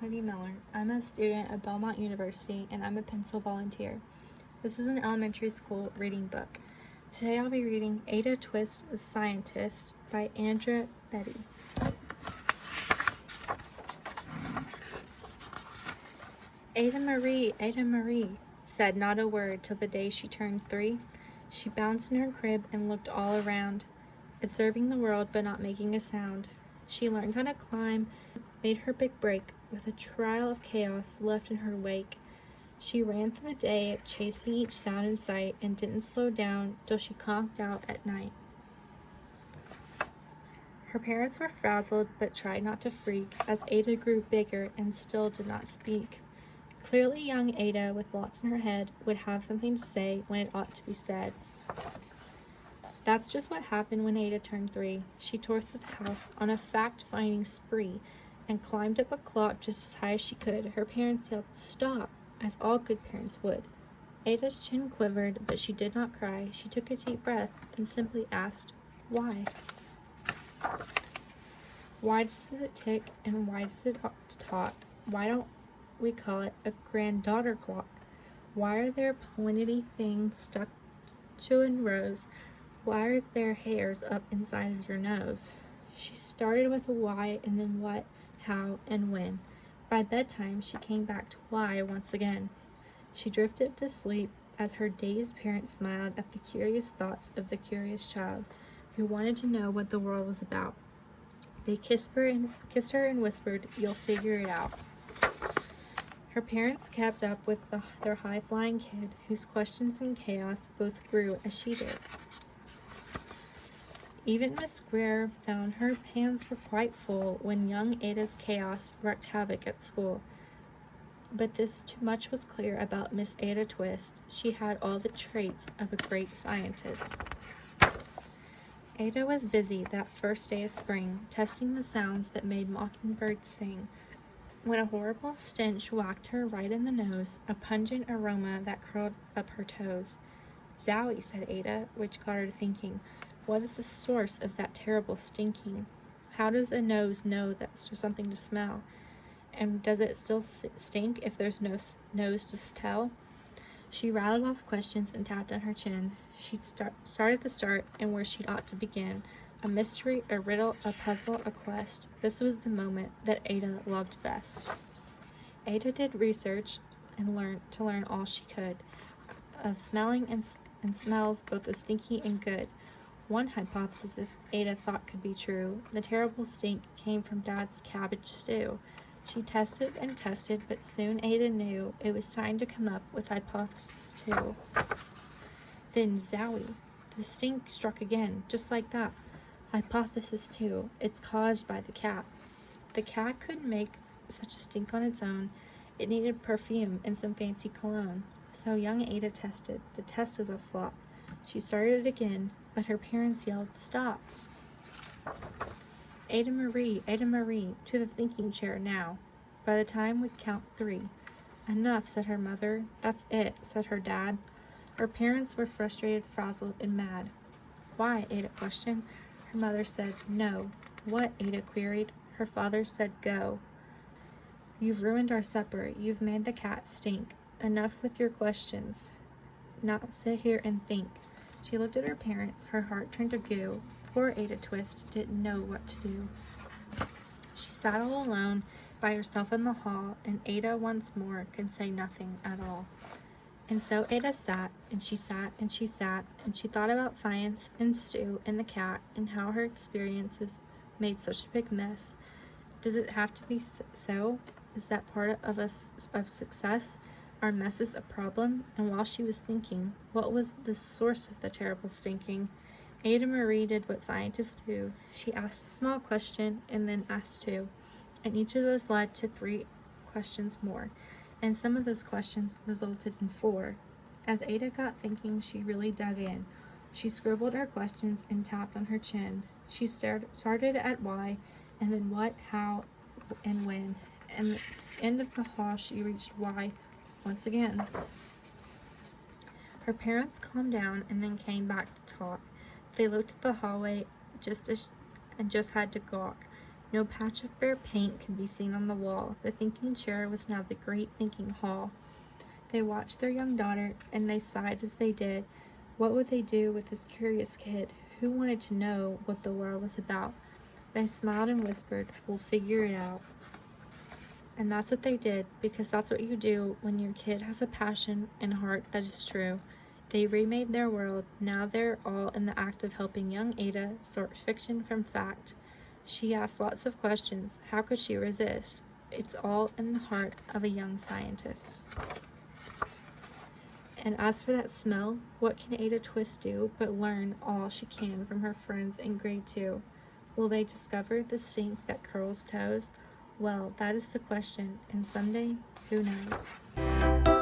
Kennedy Miller. I'm a student at Belmont University and I'm a pencil volunteer. This is an elementary school reading book. Today I'll be reading Ada Twist the Scientist by Andra Betty. Ada Marie, said not a word till the day she turned 3. She bounced in her crib and looked all around, observing the world but not making a sound. She learned how to climb, made her big break, with a trail of chaos left in her wake. She ran through the day, chasing each sound in sight, and didn't slow down till she conked out at night. Her parents were frazzled but tried not to freak as Ada grew bigger and still did not speak. Clearly young Ada, with lots in her head, would have something to say when it ought to be said. That's just what happened when Ada turned 3. She tore through the house on a fact-finding spree and climbed up a clock just as high as she could. Her parents yelled, "Stop!" as all good parents would. Ada's chin quivered, but she did not cry. She took a deep breath and simply asked, "Why?" Why does it tick and why does it talk? Why don't we call it a granddaughter clock? Why are there pointy things stuck to in rows? Why are there hairs up inside of your nose? She started with a why and then what, how, and when. By bedtime, she came back to why once again. She drifted to sleep as her dazed parents smiled at the curious thoughts of the curious child who wanted to know what the world was about. They kissed her and whispered, "You'll figure it out." Her parents kept up with their high-flying kid, whose questions and chaos both grew as she did. Even Miss Greer found her hands were quite full when young Ada's chaos wreaked havoc at school. But this too much was clear about Miss Ada Twist. She had all the traits of a great scientist. Ada was busy that first day of spring, testing the sounds that made mockingbirds sing, when a horrible stench whacked her right in the nose, a pungent aroma that curled up her toes. "Zowie," said Ada, which got her to thinking. What is the source of that terrible stinking? How does a nose know that's something to smell? And does it still stink if there's no nose to tell? She rattled off questions and tapped on her chin. She'd started the start and where she'd ought to begin. A mystery, a riddle, a puzzle, a quest. This was the moment that Ada loved best. Ada did research and learn all she could of smelling and smells, both the stinky and good. One hypothesis Ada thought could be true. The terrible stink came from Dad's cabbage stew. She tested and tested, but soon Ada knew it was time to come up with hypothesis 2. Then zowie! The stink struck again, just like that. Hypothesis 2. It's caused by the cat. The cat couldn't make such a stink on its own. It needed perfume and some fancy cologne. So young Ada tested. The test was a flop. She started again, but her parents yelled, "Stop!" Ada Marie, to the thinking chair now. By the time we count 3. "Enough," said her mother. "That's it," said her dad. Her parents were frustrated, frazzled, and mad. "Why?" Ada questioned. Her mother said, "No." "What?" Ada queried. Her father said, "Go. You've ruined our supper. You've made the cat stink. Enough with your questions. Now sit here and think." She looked at her parents. Her heart turned to goo. Poor Ada Twist didn't know what to do. She sat all alone by herself in the hall, and Ada once more could say nothing at all. And so Ada sat, and she sat, and she sat, and she thought about science, and Stu, and the cat, and how her experiences made such a big mess. Does it have to be so? Is that part of success? Are messes a problem? And while she was thinking, what was the source of the terrible stinking? Ada Marie did what scientists do. She asked a small question and then asked 2, and each of those led to 3 questions more, and some of those questions resulted in 4. As Ada got thinking, she really dug in. She scribbled her questions and tapped on her chin. She started at why, and then what, how, and when. And at the end of the hall, she reached why once again. Her parents calmed down and then came back to talk. They looked at the hallway and just had to gawk. No patch of bare paint could be seen on the wall. The thinking chair was now the great thinking hall. They watched their young daughter, and they sighed as they did. What would they do with this curious kid? Who wanted to know what the world was about? They smiled and whispered, "We'll figure it out." And that's what they did, because that's what you do when your kid has a passion and heart that is true. They remade their world. Now they're all in the act of helping young Ada sort fiction from fact. She asked lots of questions. How could she resist? It's all in the heart of a young scientist. And as for that smell, what can Ada Twist do but learn all she can from her friends in grade 2? Will they discover the stink that curls toes? Well, that is the question, and someday, who knows?